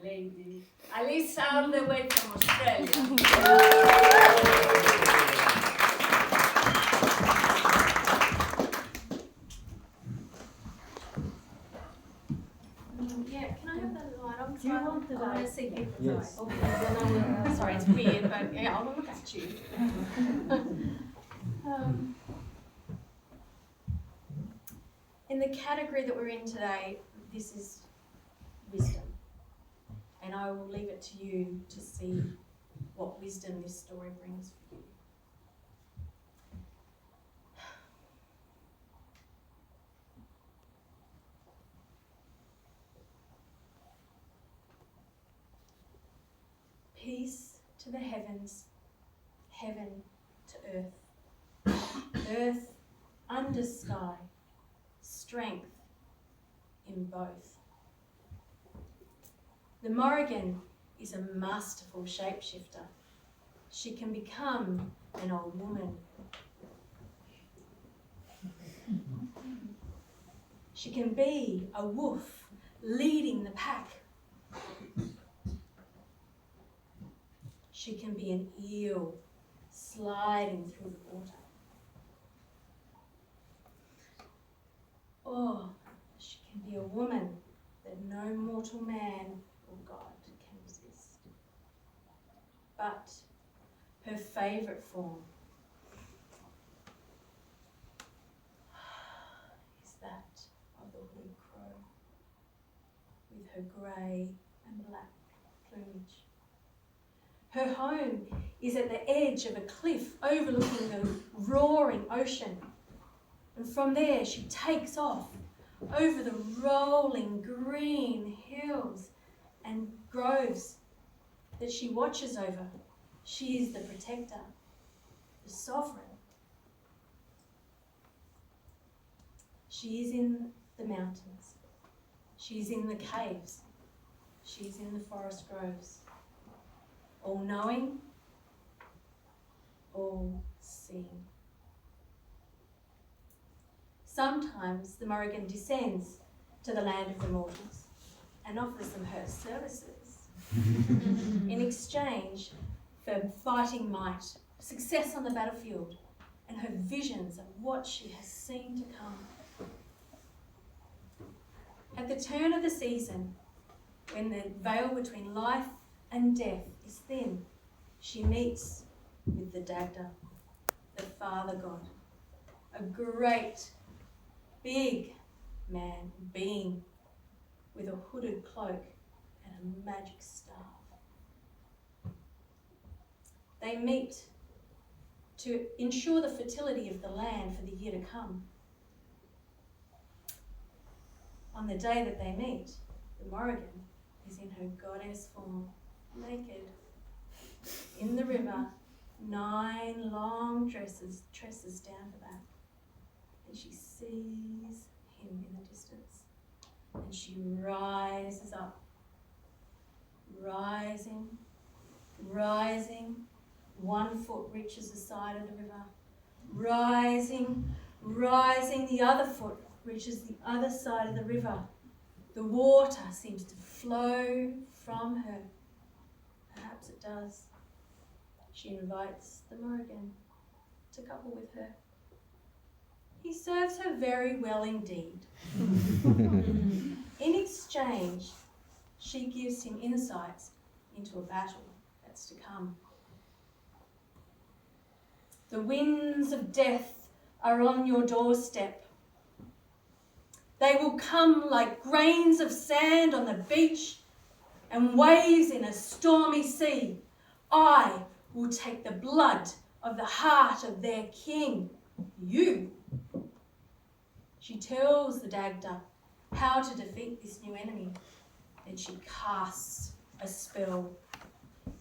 lady. Alisa, all the way from Australia. Yeah, can I have that light on? Do you want the light? I want to see people. Yes. Okay, then I will. Sorry, it's weird, but yeah, I will look at you. In the category that we're in today, this is wisdom. And I will leave it to you to see what wisdom this story brings for you. Peace to the heavens, heaven to earth, earth under sky, strength in both. The Morrigan is a masterful shapeshifter. She can become an old woman. She can be a wolf leading the pack. She can be an eel sliding through the water. Or she can be a woman that no mortal man or God can resist. But her favourite form is that of the hooded crow with her grey and black plumage. Her home is at the edge of a cliff overlooking the roaring ocean. And from there she takes off over the rolling green hills and groves that she watches over. She is the protector, the sovereign. She is in the mountains. She is in the caves. She is in the forest groves. All-knowing, all-seeing. Sometimes the Morrigan descends to the land of the mortals and offers them her services in exchange for fighting might, success on the battlefield, and her visions of what she has seen to come. At the turn of the season, when the veil between life and death is thin, she meets with the Dagda, the Father God, a great, big man, being with a hooded cloak and a magic staff. They meet to ensure the fertility of the land for the year to come. On the day that they meet, the Morrigan is in her goddess form, naked, in the river, 9 long tresses down her back. And she sees him in the distance. And she rises up, rising, 1 foot reaches the side of the river, rising, the other foot reaches the other side of the river. The water seems to flow from her. Perhaps it does. She invites the Morrigan to couple with her. He serves her very well indeed. In exchange, she gives him insights into a battle that's to come. The winds of death are on your doorstep. They will come like grains of sand on the beach and waves in a stormy sea. I will take the blood of the heart of their king, you. She tells the Dagda how to defeat this new enemy. Then she casts a spell.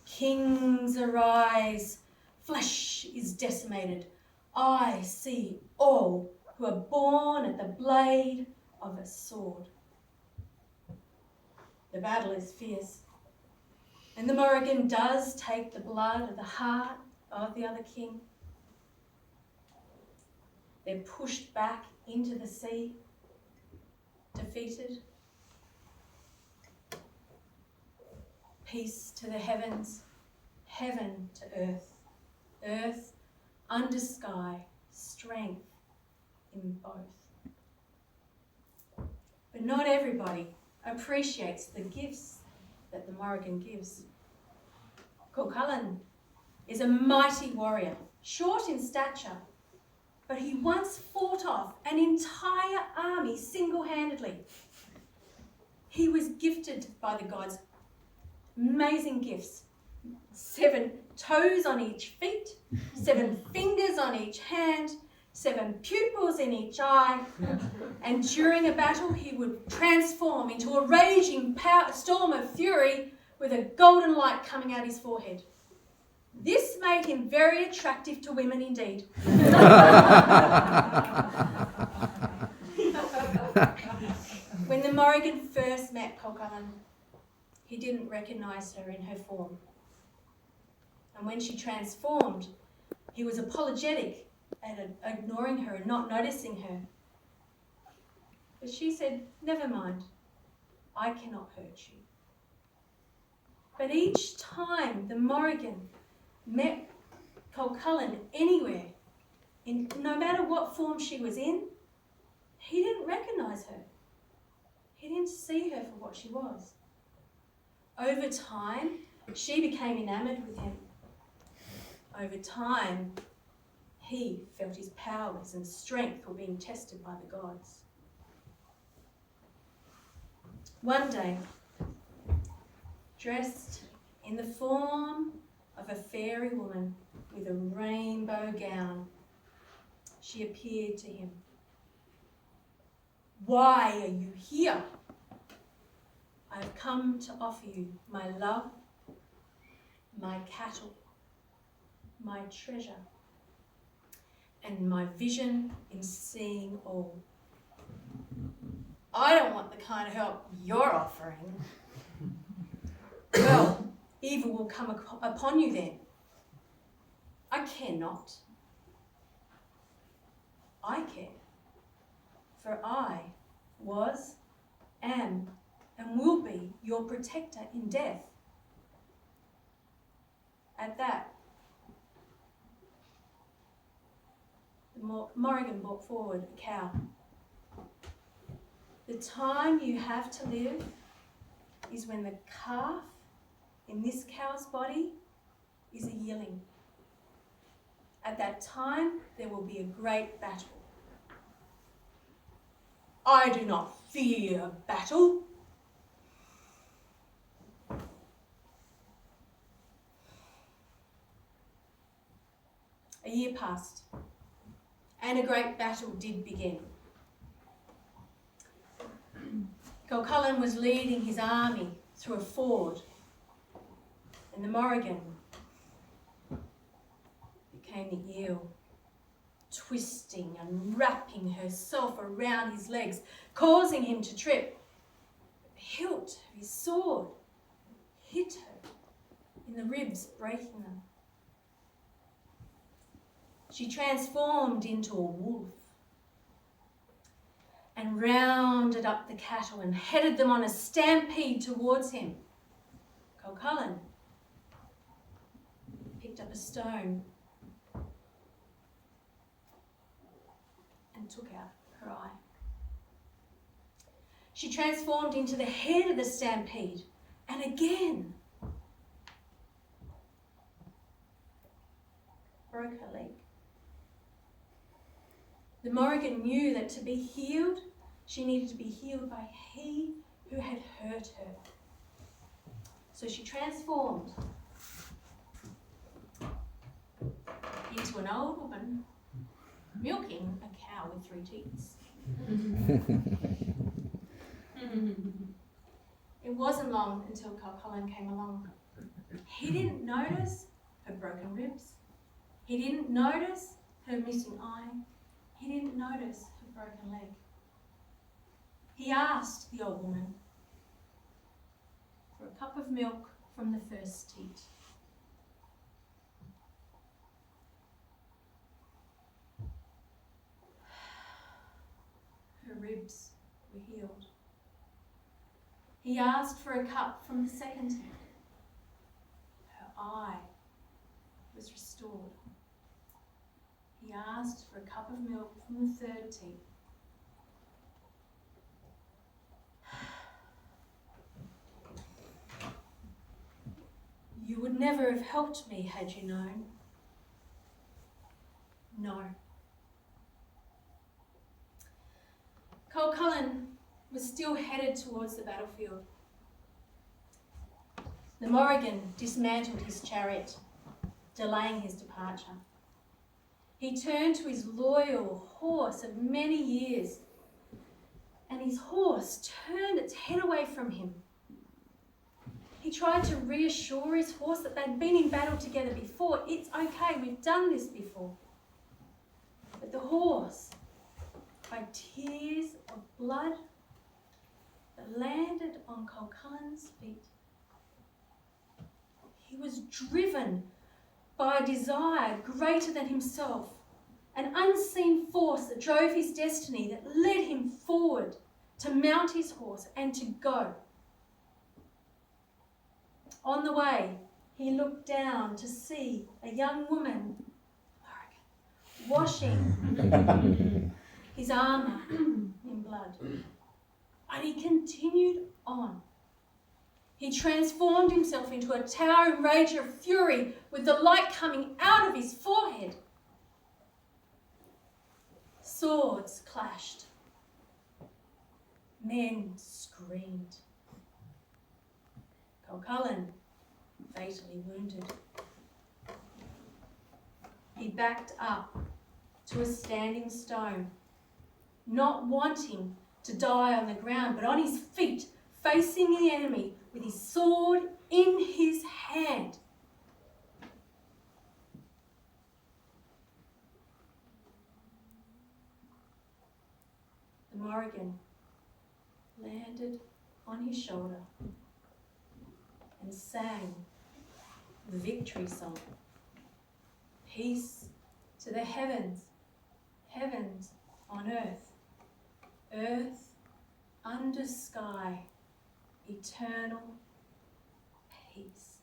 Kings arise, flesh is decimated. I see all who are born at the blade of a sword. The battle is fierce, and the Morrigan does take the blood of the heart of the other king. They're pushed back into the sea, defeated. Peace to the heavens, heaven to earth, earth under sky, strength in both. But not everybody appreciates the gifts that the Morrigan gives. Cuchulainn is a mighty warrior, short in stature, but he once fought off an entire army single-handedly. He was gifted by the gods amazing gifts. 7 toes on each feet, 7 fingers on each hand, 7 pupils in each eye, and during a battle he would transform into a raging storm of fury with a golden light coming out his forehead. This made him very attractive to women indeed. When the Morrigan first met Cuchulainn, he didn't recognise her in her form. And when she transformed, he was apologetic at ignoring her and not noticing her. But she said, "Never mind, I cannot hurt you." But each time the Morrigan met Cuchulainn anywhere, no matter what form she was in, he didn't recognise her. He didn't see her for what she was. Over time, she became enamoured with him. Over time, he felt his powers and strength were being tested by the gods. One day, dressed in the form of a fairy woman with a rainbow gown, she appeared to him. "Why are you here? I have come to offer you my love, my cattle, my treasure, and my vision in seeing all." "I don't want the kind of help you're offering." "Well, evil will come upon you then." "I care not." "I care, for I was, am, and will be your protector in death." At that, the Morrigan brought forward a cow. "The time you have to live is when the calf in this cow's body is a yearling. At that time, there will be a great battle." "I do not fear battle." A year passed, and a great battle did begin. Cuchulainn was leading his army through a ford, and the Morrigan became the eel, twisting and wrapping herself around his legs, causing him to trip. The hilt of his sword hit her in the ribs, breaking them. She transformed into a wolf and rounded up the cattle and headed them on a stampede towards him. Cuchulainn picked up a stone and took out her eye. She transformed into the head of the stampede and again broke her leg. The Morrigan knew that to be healed, she needed to be healed by he who had hurt her. So she transformed into an old woman milking a cow with 3 teats. It wasn't long until Cuchulainn came along. He didn't notice her broken ribs. He didn't notice her missing eye. He didn't notice her broken leg. He asked the old woman for a cup of milk from the first teat. Her ribs were healed. He asked for a cup from the second teat. eye was restored. He asked for a cup of milk from the third teat. You would never have helped me had you known. No. Cullen was still headed towards the battlefield. The Morrigan dismantled his chariot, delaying his departure. He turned to his loyal horse of many years, and his horse turned its head away from him. He tried to reassure his horse that they'd been in battle together before. It's okay, we've done this before. But the horse, by tears of blood that landed on Cullen's feet, he was driven by a desire greater than himself, an unseen force that drove his destiny, that led him forward to mount his horse and to go. On the way, he looked down to see a young woman, Morrigan, washing his armour in blood. But he continued on. He transformed himself into a towering rage of fury with the light coming out of his forehead. Swords clashed. Men screamed. Cullen, fatally wounded. He backed up to a standing stone, not wanting to die on the ground, but on his feet, facing the enemy with his sword in his hand. The Morrigan landed on his shoulder and sang the victory song. Peace to the heavens, heavens on earth, earth under sky, eternal peace.